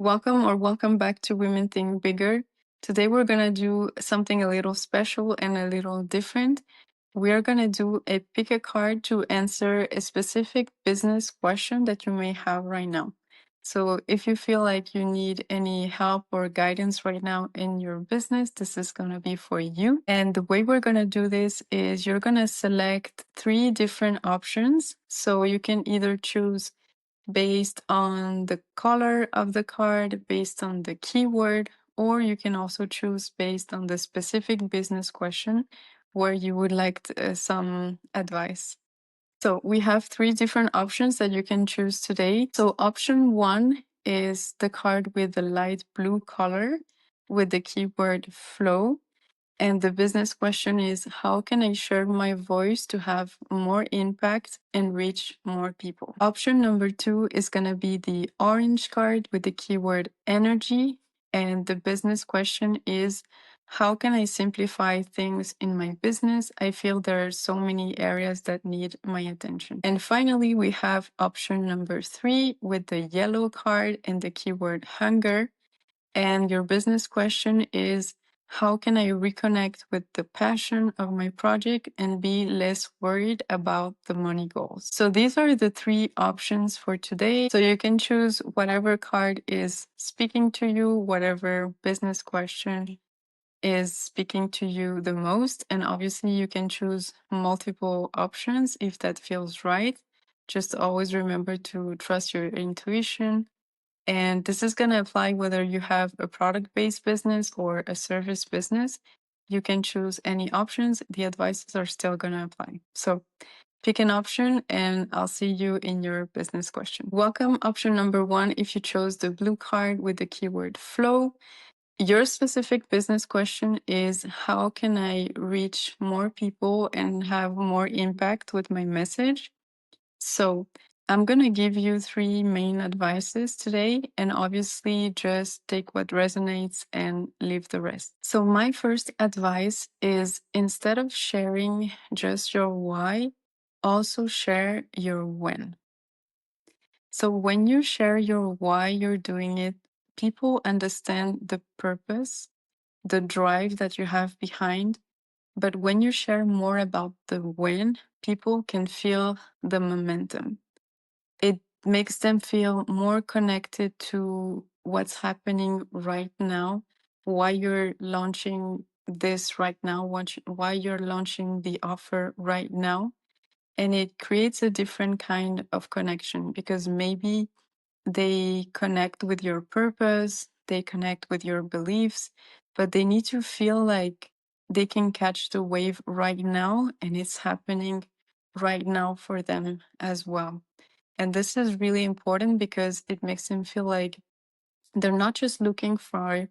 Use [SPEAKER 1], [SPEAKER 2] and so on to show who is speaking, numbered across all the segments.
[SPEAKER 1] Welcome back to Women Think Bigger. Today we're going to do something a little special and a little different. We are going to do a pick a card to answer a specific business question that you may have right now. So if you feel like you need any help or guidance right now in your business, this is going to be for you. And the way we're going to do this is you're going to select 3 different options. So you can either choose based on the color of the card, based on the keyword, or you can also choose based on the specific business question where you would like some advice. So we have 3 different options that you can choose today. So option 1 is the card with the light blue color with the keyword flow. And the business question is, how can I share my voice to have more impact and reach more people? Option number 2 is going to be the orange card with the keyword energy. And the business question is, how can I simplify things in my business? I feel there are so many areas that need my attention. And finally, we have option number 3 with the yellow card and the keyword hunger. And your business question is, how can I reconnect with the passion of my project and be less worried about the money goals? So these are the 3 options for today. So you can choose whatever card is speaking to you, whatever business question is speaking to you the most. And obviously you can choose multiple options if that feels right. Just always remember to trust your intuition. And this is going to apply whether you have a product-based business or a service business. You can choose any options. The advices are still going to apply. So pick an option and I'll see you in your business question. Welcome option number 1. If you chose the blue card with the keyword flow, your specific business question is, how can I reach more people and have more impact with my message? So I'm going to give you 3 main advices today, and obviously just take what resonates and leave the rest. So my first advice is, instead of sharing just your why, also share your when. So when you share your why you're doing it, people understand the purpose, the drive that you have behind. But when you share more about the when, people can feel the momentum. It makes them feel more connected to what's happening right now, why you're launching this right now, why you're launching the offer right now. And it creates a different kind of connection because maybe they connect with your purpose, they connect with your beliefs, but they need to feel like they can catch the wave right now and it's happening right now for them as well. And this is really important because it makes them feel like they're not just looking for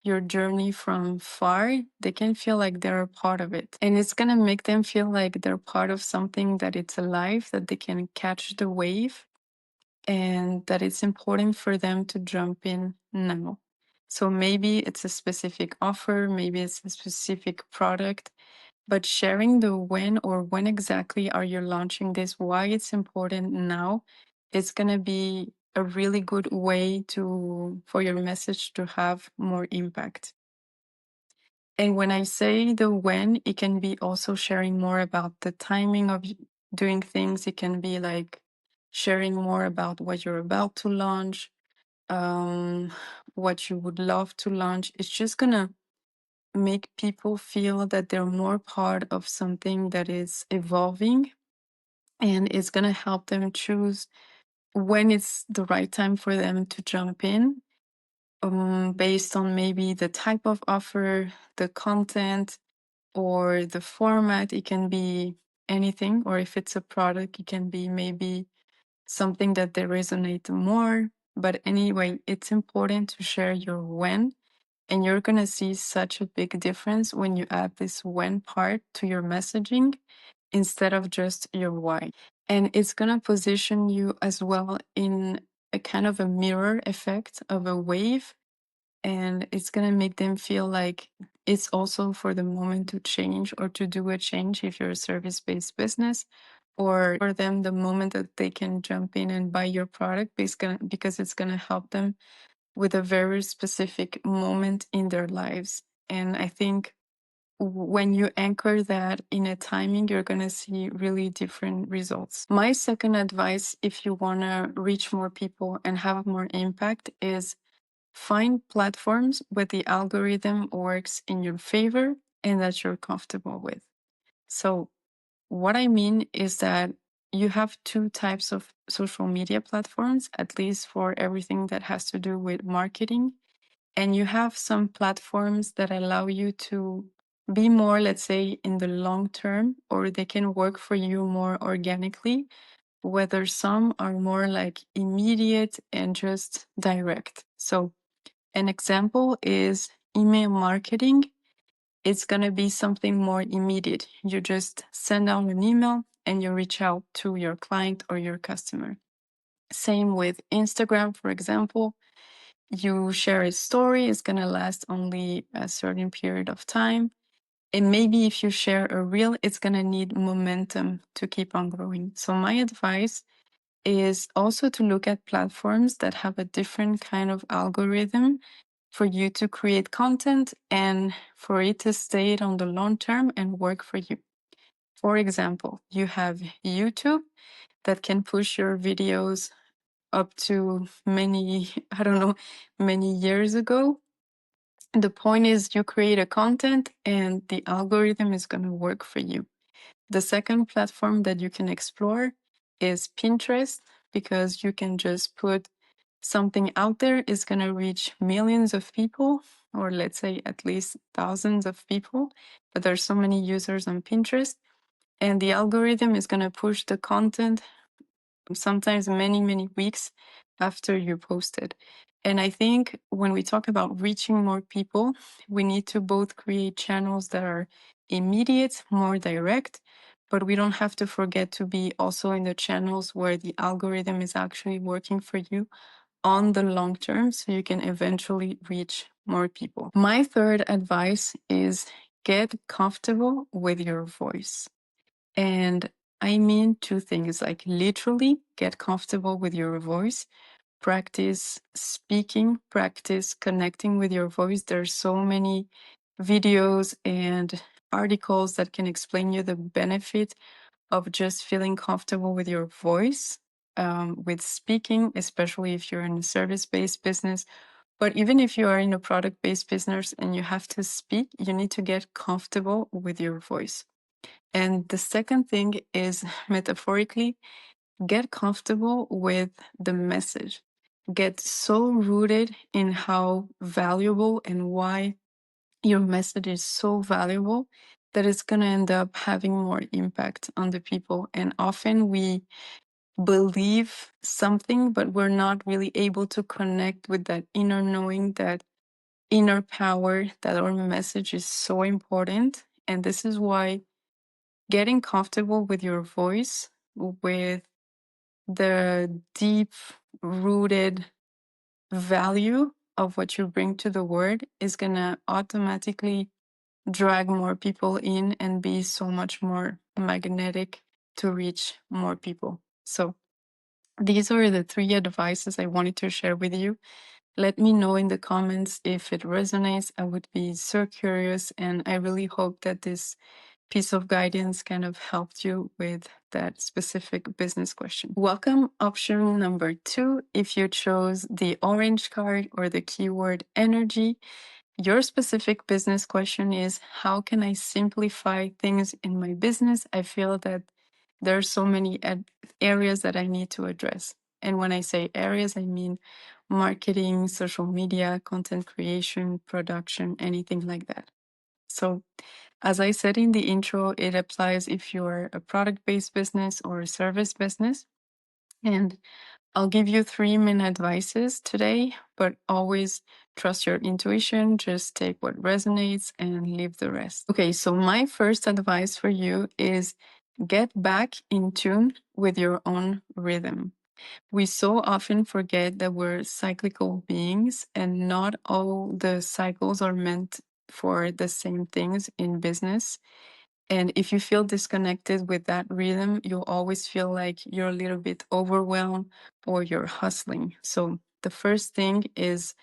[SPEAKER 1] your journey from far, they can feel like they're a part of it. And it's going to make them feel like they're part of something that it's alive, that they can catch the wave, and that it's important for them to jump in now. So maybe it's a specific offer, maybe it's a specific product, but sharing the when or when exactly are you launching this, why it's important now, it's going to be a really good way for your message to have more impact. And when I say the when, it can be also sharing more about the timing of doing things. It can be like sharing more about what you're about to launch, um, what you would love to launch. It's just going to make people feel that they're more part of something that is evolving, and it's going to help them choose when it's the right time for them to jump in, based on maybe the type of offer, the content, or the format. It can be anything, or if it's a product, it can be maybe something that they resonate more. But anyway, it's important to share your when. And you're going to see such a big difference when you add this when part to your messaging instead of just your why. And it's going to position you as well in a kind of a mirror effect of a wave. And it's going to make them feel like it's also for the moment to change or to do a change if you're a service-based business, or for them the moment that they can jump in and buy your product because it's going to help them with a very specific moment in their lives. And I think when you anchor that in a timing, you're going to see really different results. My second advice, if you want to reach more people and have more impact, is find platforms where the algorithm works in your favor and that you're comfortable with. So, what I mean is that you have two types of social media platforms, at least for everything that has to do with marketing. And you have some platforms that allow you to be more, let's say, in the long term, or they can work for you more organically, whether some are more like immediate and just direct. So, an example is email marketing. It's going to be something more immediate. You just send out an email and you reach out to your client or your customer. Same with Instagram, for example. You share a story, it's going to last only a certain period of time. And maybe if you share a reel, it's going to need momentum to keep on growing. So, my advice is also to look at platforms that have a different kind of algorithm for you to create content and for it to stay on the long term and work for you. For example, you have YouTube that can push your videos up to many, I don't know, many years ago. The point is you create a content and the algorithm is going to work for you. The second platform that you can explore is Pinterest, because you can just put something out there, is going to reach millions of people, or let's say at least thousands of people. But there's so many users on Pinterest, and the algorithm is going to push the content sometimes many, many weeks after you post it. And I think when we talk about reaching more people, we need to both create channels that are immediate, more direct, but we don't have to forget to be also in the channels where the algorithm is actually working for you on the long term so you can eventually reach more people. My third advice is get comfortable with your voice. And I mean two things, like literally get comfortable with your voice, practice speaking, practice connecting with your voice. There's so many videos and articles that can explain you the benefit of just feeling comfortable with your voice, with speaking, especially if you're in a service-based business. But even if you are in a product-based business and you have to speak, you need to get comfortable with your voice. And the second thing is metaphorically, get comfortable with the message. Get so rooted in how valuable and why your message is so valuable that it's going to end up having more impact on the people. And often we believe something, but we're not really able to connect with that inner knowing, that inner power, that our message is so important. And this is why getting comfortable with your voice, with the deep rooted value of what you bring to the word, is going to automatically drag more people in and be so much more magnetic to reach more people. So, these are the three advices I wanted to share with you. Let me know in the comments if it resonates. I would be so curious, and I really hope that this piece of guidance kind of helped you with that specific business question. Welcome option number 2. If you chose the orange card or the keyword energy, your specific business question is, how can I simplify things in my business? I feel that there are so many areas that I need to address. And when I say areas, I mean marketing, social media, content creation, production, anything like that. So, as I said in the intro, it applies if you're a product-based business or a service business. And I'll give you 3 main advices today, but always trust your intuition. Just take what resonates and leave the rest. Okay, so my first advice for you is get back in tune with your own rhythm. We so often forget that we're cyclical beings and not all the cycles are meant for the same things in business. And if you feel disconnected with that rhythm, you'll always feel like you're a little bit overwhelmed or you're hustling. So The first thing is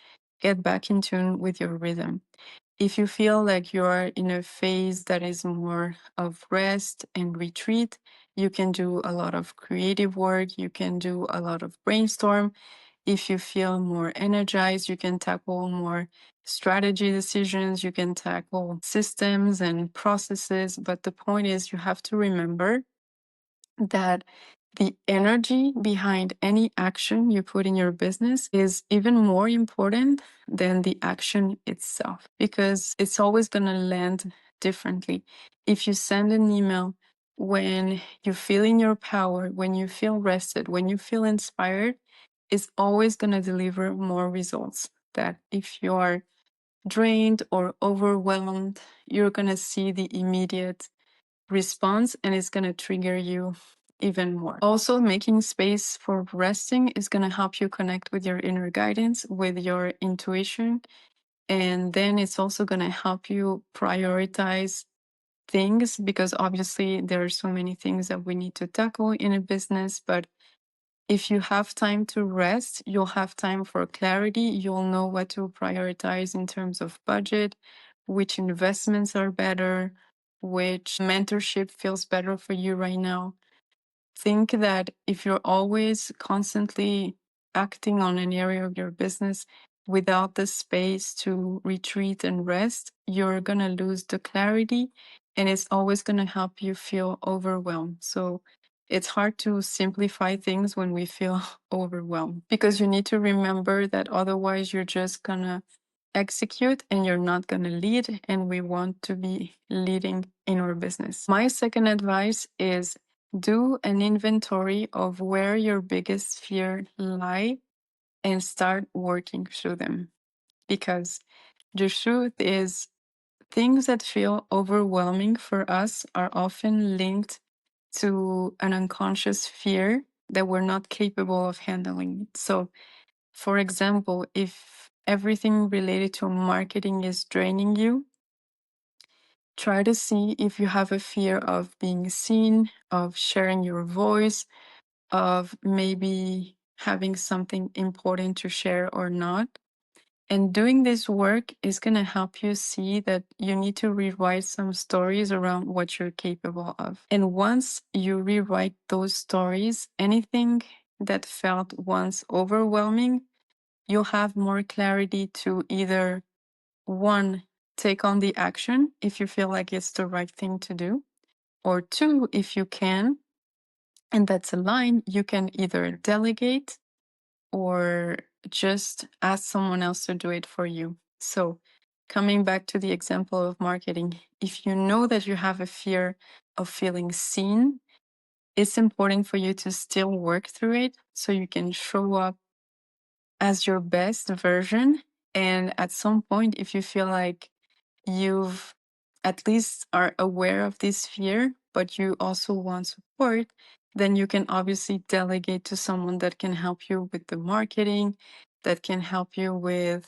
[SPEAKER 1] get back in tune with your rhythm. If you feel like you are in a phase that is more of rest and retreat, you can do a lot of creative work, you can do a lot of brainstorm. If you feel more energized, you can tackle more strategy decisions, you can tackle systems and processes. But the point is, you have to remember that the energy behind any action you put in your business is even more important than the action itself, because it's always going to land differently. If you send an email when you feel in your power, when you feel rested, when you feel inspired, it's always going to deliver more results. That if you are drained or overwhelmed, you're going to see the immediate response and it's going to trigger you even more. Also, making space for resting is going to help you connect with your inner guidance, with your intuition. And then it's also going to help you prioritize things, because obviously there are so many things that we need to tackle in a business. But if you have time to rest, you'll have time for clarity. You'll know what to prioritize in terms of budget, which investments are better, which mentorship feels better for you right now. Think that if you're always constantly acting on an area of your business without the space to retreat and rest, you're going to lose the clarity and it's always going to help you feel overwhelmed. So it's hard to simplify things when we feel overwhelmed, because you need to remember that otherwise you're just going to execute and you're not going to lead, and we want to be leading in our business. My second advice is do an inventory of where your biggest fear lie and start working through them, because the truth is things that feel overwhelming for us are often linked to an unconscious fear that we're not capable of handling. So for example, if everything related to marketing is draining you, try to see if you have a fear of being seen, of sharing your voice, of maybe having something important to share or not. And doing this work is going to help you see that you need to rewrite some stories around what you're capable of. And once you rewrite those stories, anything that felt once overwhelming, you'll have more clarity to either, one, take on the action if you feel like it's the right thing to do, or two, if you can, and that's a line, you can either delegate or just ask someone else to do it for you. So, coming back to the example of marketing, if you know that you have a fear of feeling seen, it's important for you to still work through it so you can show up as your best version. And at some point, if you feel like you've at least are aware of this fear, but you also want support, then you can obviously delegate to someone that can help you with the marketing, that can help you with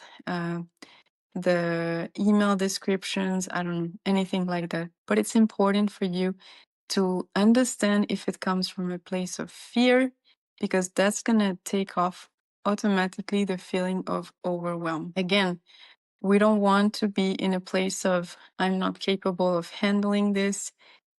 [SPEAKER 1] the email descriptions, I don't know, anything like that. But it's important for you to understand if it comes from a place of fear, because that's going to take off automatically the feeling of overwhelm. Again, we don't want to be in a place of, I'm not capable of handling this.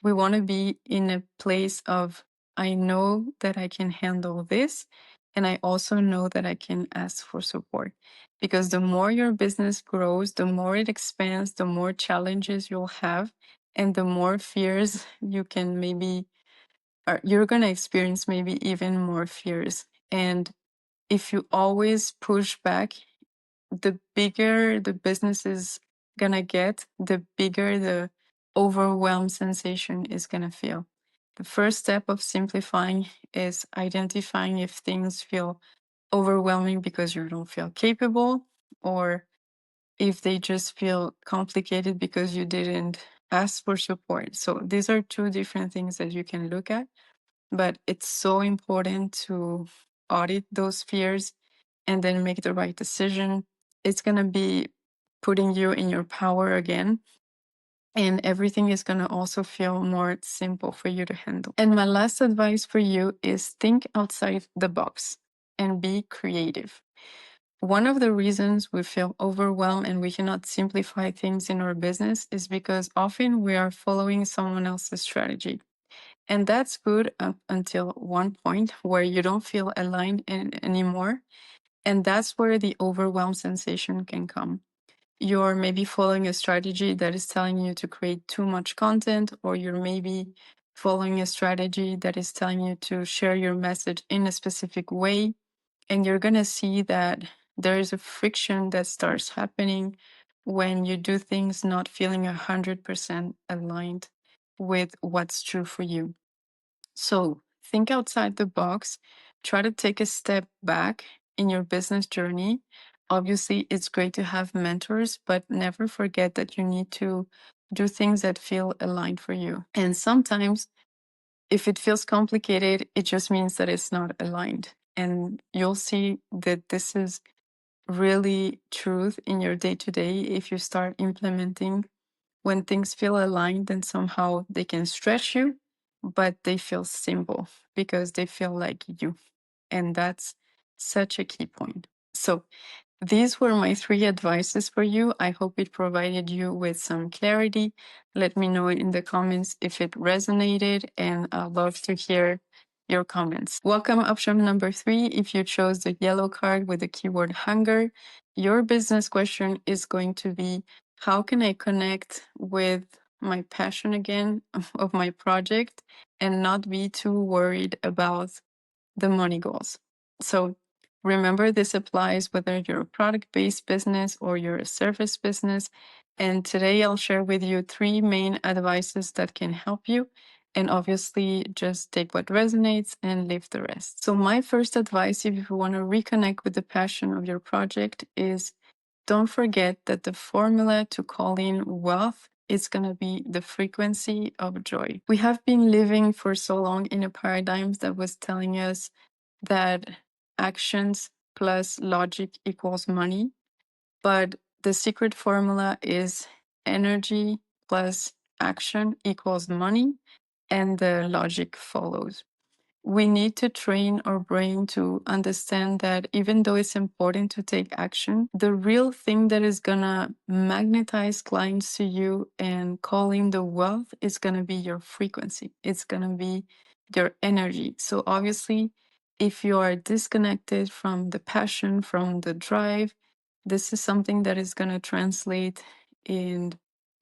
[SPEAKER 1] We want to be in a place of, I know that I can handle this. And I also know that I can ask for support. Because the more your business grows, the more it expands, the more challenges you'll have, and the more fears you can maybe, or you're going to experience maybe even more fears. And if you always push back, the bigger the business is gonna get, the bigger the overwhelmed sensation is gonna feel. The first step of simplifying is identifying if things feel overwhelming because you don't feel capable, or if they just feel complicated because you didn't ask for support. So these are two different things that you can look at, but it's so important to audit those fears and then make the right decision. It's going to be putting you in your power again. And everything is going to also feel more simple for you to handle. And my last advice for you is think outside the box and be creative. One of the reasons we feel overwhelmed and we cannot simplify things in our business is because often we are following someone else's strategy. And that's good up until one point where you don't feel aligned anymore. And that's where the overwhelm sensation can come. You're maybe following a strategy that is telling you to create too much content, or you're maybe following a strategy that is telling you to share your message in a specific way. And you're going to see that there is a friction that starts happening when you do things not feeling 100% aligned with what's true for you. So think outside the box, try to take a step back in your business journey. Obviously, it's great to have mentors, but never forget that you need to do things that feel aligned for you. And sometimes, if it feels complicated, it just means that it's not aligned. And you'll see that this is really truth in your day to day if you start implementing. When things feel aligned, then somehow they can stretch you, but they feel simple because they feel like you. And that's such a key point. So, these were my 3 advices for you. I hope it provided you with some clarity. Let me know in the comments if it resonated, and I'd love to hear your comments. Welcome option number 3. If you chose the yellow card with the keyword hunger, your business question is going to be, how can I connect with my passion again of my project and not be too worried about the money goals? So remember, this applies whether you're a product-based business or you're a service business. And today I'll share with you 3 main advices that can help you. And obviously, just take what resonates and leave the rest. So my first advice, if you want to reconnect with the passion of your project, is don't forget that the formula to call in wealth is going to be the frequency of joy. We have been living for so long in a paradigm that was telling us that actions plus logic equals money. But the secret formula is energy plus action equals money, and the logic follows. We need to train our brain to understand that even though it's important to take action, the real thing that is gonna magnetize clients to you and call in the wealth is gonna be your frequency. It's gonna be your energy. So obviously, if you are disconnected from the passion, from the drive, this is something that is gonna translate in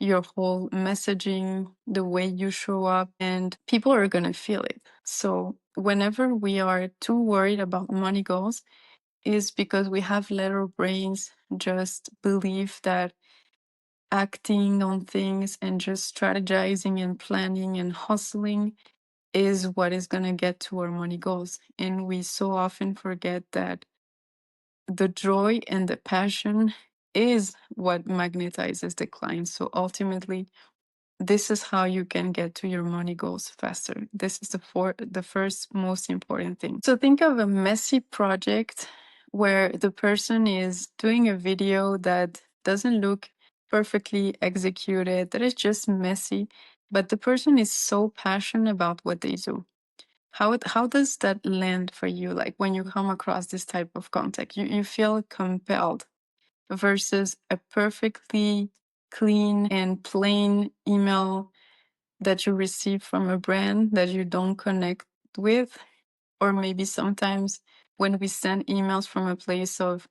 [SPEAKER 1] your whole messaging, the way you show up, and people are going to feel it. So, whenever we are too worried about money goals, is because we have let our brains just believe that acting on things and just strategizing and planning and hustling is what is going to get to our money goals. And we so often forget that the joy and the passion is what magnetizes the client. So ultimately, this is how you can get to your money goals faster. This is the first most important thing. So think of a messy project where the person is doing a video that doesn't look perfectly executed, that is just messy, but the person is so passionate about what they do. How does that land for you? Like when you come across this type of content, you feel compelled versus a perfectly clean and plain email that you receive from a brand that you don't connect with. Or maybe sometimes when we send emails from a place of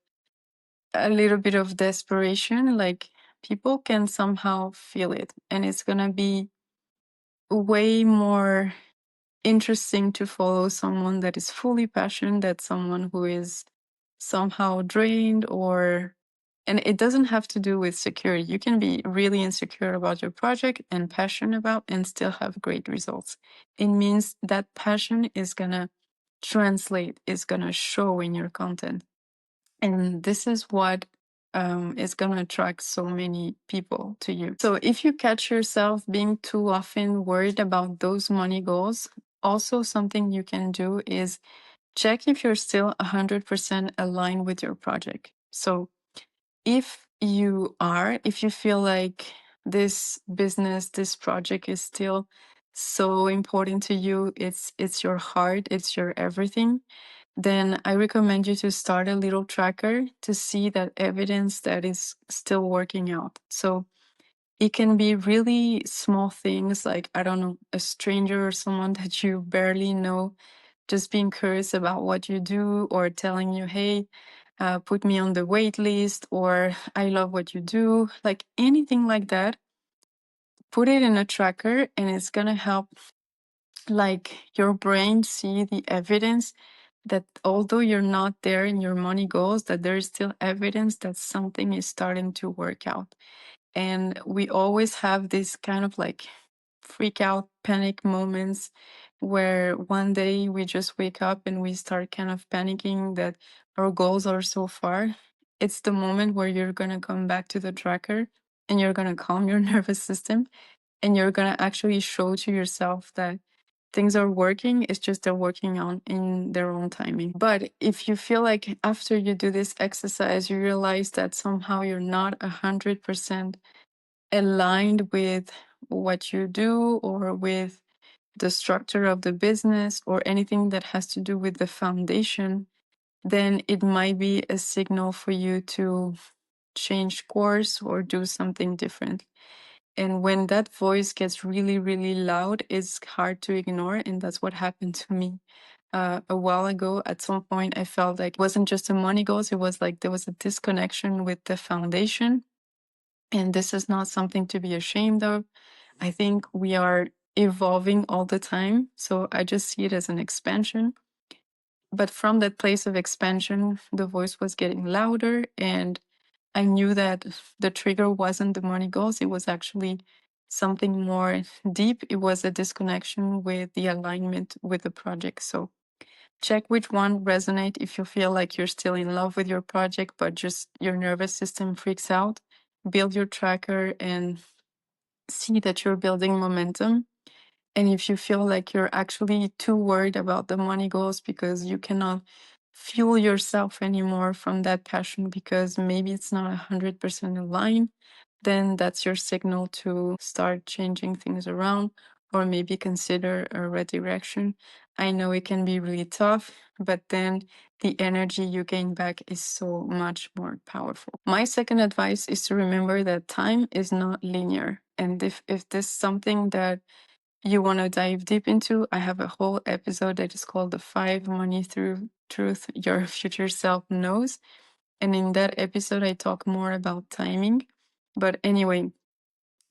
[SPEAKER 1] a little bit of desperation, like people can somehow feel it. And it's going to be way more interesting to follow someone that is fully passionate than someone who is somehow drained, or and it doesn't have to do with security. You can be really insecure about your project and passionate about and still have great results. It means that passion is gonna translate, is gonna show in your content. And this is what is going to attract so many people to you. So if you catch yourself being too often worried about those money goals, also something you can do is check if you're still 100% aligned with your project. So if if you feel like this business, this project is still so important to you, it's your heart, it's your everything, then I recommend you to start a little tracker to see that evidence that is still working out. So it can be really small things like, I don't know, a stranger or someone that you barely know just being curious about what you do or telling you, hey, put me on the wait list, or I love what you do, like anything like that. Put it in a tracker and it's going to help like your brain see the evidence that although you're not there in your money goals, that there is still evidence that something is starting to work out. And we always have this kind of like freak out panic moments where one day we just wake up and we start kind of panicking that our goals are so far. It's the moment where you're going to come back to the tracker and you're going to calm your nervous system and you're going to actually show to yourself that things are working. It's just they're working on in their own timing. But if you feel like after you do this exercise, you realize that somehow you're not 100% aligned with what you do or with the structure of the business or anything that has to do with the foundation, then it might be a signal for you to change course or do something different. And when that voice gets really, really loud, it's hard to ignore. And that's what happened to me a while ago. At some point, I felt like it wasn't just the money goals, it was like there was a disconnection with the foundation. And this is not something to be ashamed of. I think we are evolving all the time. So I just see it as an expansion. But from that place of expansion, the voice was getting louder. And I knew that the trigger wasn't the money goals. It was actually something more deep. It was a disconnection with the alignment with the project. So check which one resonate. If you feel like you're still in love with your project, but just your nervous system freaks out, build your tracker and see that you're building momentum. And if you feel like you're actually too worried about the money goals because you cannot fuel yourself anymore from that passion because maybe it's not 100% aligned, then that's your signal to start changing things around or maybe consider a redirection. I know it can be really tough, but then the energy you gain back is so much more powerful. My second advice is to remember that time is not linear. And if this is something that you want to dive deep into, I have a whole episode that is called The 5 Money Through Truth Your Future Self Knows. And in that episode, I talk more about timing. But anyway,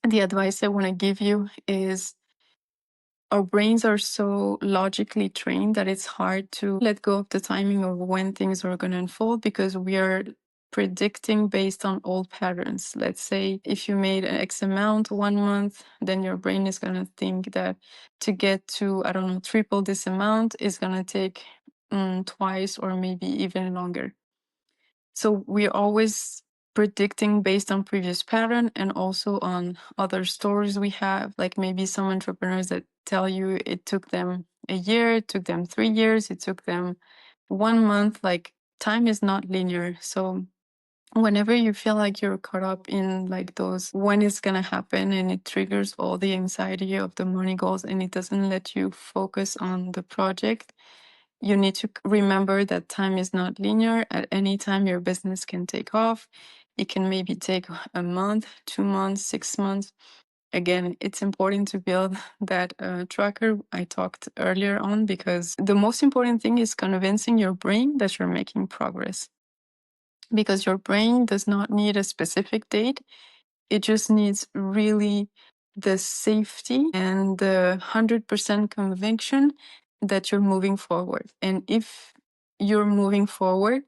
[SPEAKER 1] the advice I want to give you is our brains are so logically trained that it's hard to let go of the timing of when things are going to unfold because we are predicting based on old patterns. Let's say if you made an X amount 1 month, then your brain is going to think that to get to, I don't know, triple this amount is going to take twice or maybe even longer. So we're always predicting based on previous pattern and also on other stories we have, like maybe some entrepreneurs that tell you it took them a year, it took them 3 years, it took them 1 month. Like time is not linear. So whenever you feel like you're caught up in like those when it's going to happen and it triggers all the anxiety of the money goals and it doesn't let you focus on the project, you need to remember that time is not linear. At any time, your business can take off. It can maybe take a month, 2 months, 6 months. Again, it's important to build that tracker I talked earlier on because the most important thing is convincing your brain that you're making progress. Because your brain does not need a specific date. It just needs really the safety and the 100% conviction that you're moving forward. And if you're moving forward,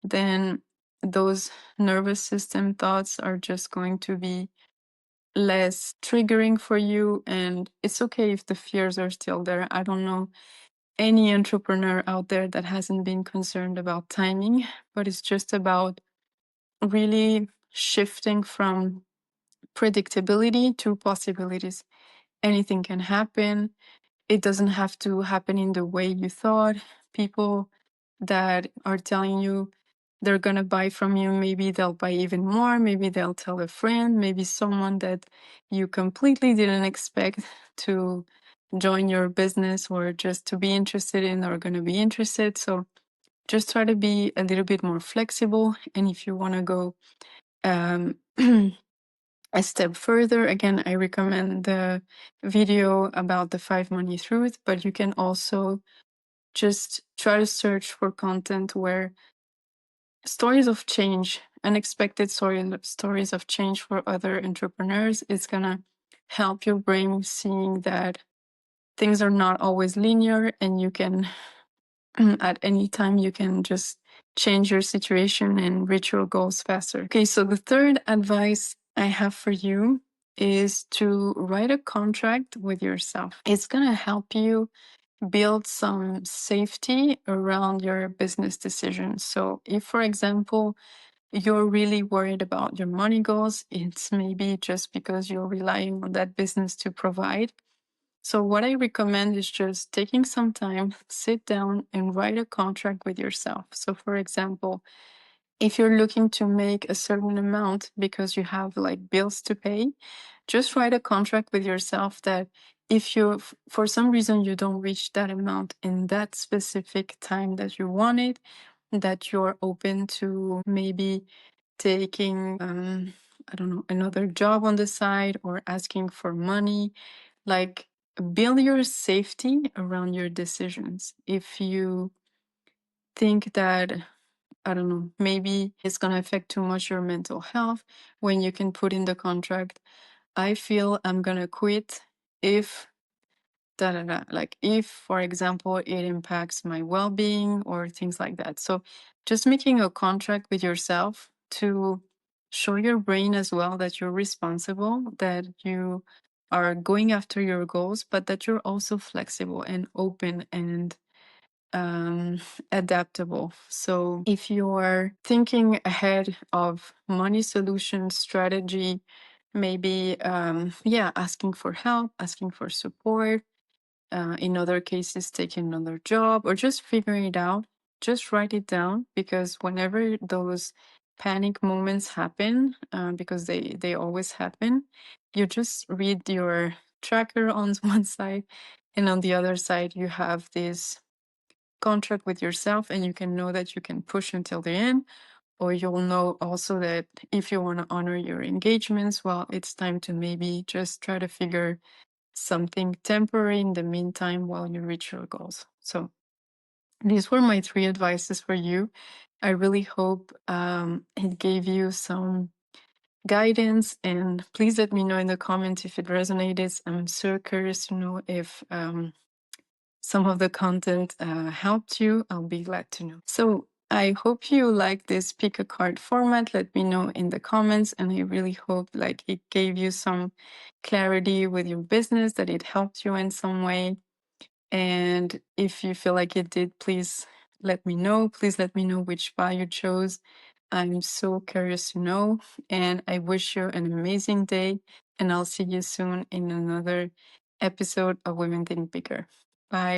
[SPEAKER 1] then those nervous system thoughts are just going to be less triggering for you. And it's okay if the fears are still there. I don't know any entrepreneur out there that hasn't been concerned about timing, but it's just about really shifting from predictability to possibilities. Anything can happen. It doesn't have to happen in the way you thought. People that are telling you they're going to buy from you, maybe they'll buy even more. Maybe they'll tell a friend, maybe someone that you completely didn't expect to join your business or just to be interested in or going to be interested. So just try to be a little bit more flexible. And if you want to go um, a step further, again, I recommend the video about the 5 money truth, but you can also just try to search for content where stories of change, unexpected stories of change for other entrepreneurs is gonna help your brain seeing that things are not always linear, and you can at any time you can just change your situation and reach your goals faster. Okay, so the third advice I have for you is to write a contract with yourself. It's gonna help you build some safety around your business decisions. So if, for example, you're really worried about your money goals, it's maybe just because you're relying on that business to provide. So what I recommend is just taking some time, sit down and write a contract with yourself. So for example, if you're looking to make a certain amount because you have like bills to pay, just write a contract with yourself that if you, for some reason, you don't reach that amount in that specific time that you want it, that you're open to maybe taking, I don't know, another job on the side or asking for money. Like, build your safety around your decisions. If you think that, I don't know, maybe it's going to affect too much your mental health, when you can put in the contract, I feel I'm going to quit if da da da. Like, if, for example, it impacts my well being or things like that. So, just making a contract with yourself to show your brain as well that you're responsible, that you are going after your goals, but that you're also flexible and open and um, adaptable. So if you're thinking ahead of money solution strategy, maybe yeah, asking for help, asking for support, in other cases taking another job or just figuring it out, just write it down, because whenever those panic moments happen, because they always happen, you just read your tracker on one side, and on the other side you have this contract with yourself, and you can know that you can push until the end. Or you'll know also that if you want to honor your engagements, well, it's time to maybe just try to figure something temporary in the meantime while you reach your goals. So these were my 3 advices for you. I really hope it gave you some guidance, and please let me know in the comments if it resonated. I'm so curious to know if some of the content helped you. I'll be glad to know. So I hope you like this pick a card format. Let me know in the comments, and I really hope like it gave you some clarity with your business, that it helped you in some way. And if you feel like it did, please let me know. Please let me know which buy you chose. I'm so curious to know. And I wish you an amazing day. And I'll see you soon in another episode of Women Think Bigger. Bye.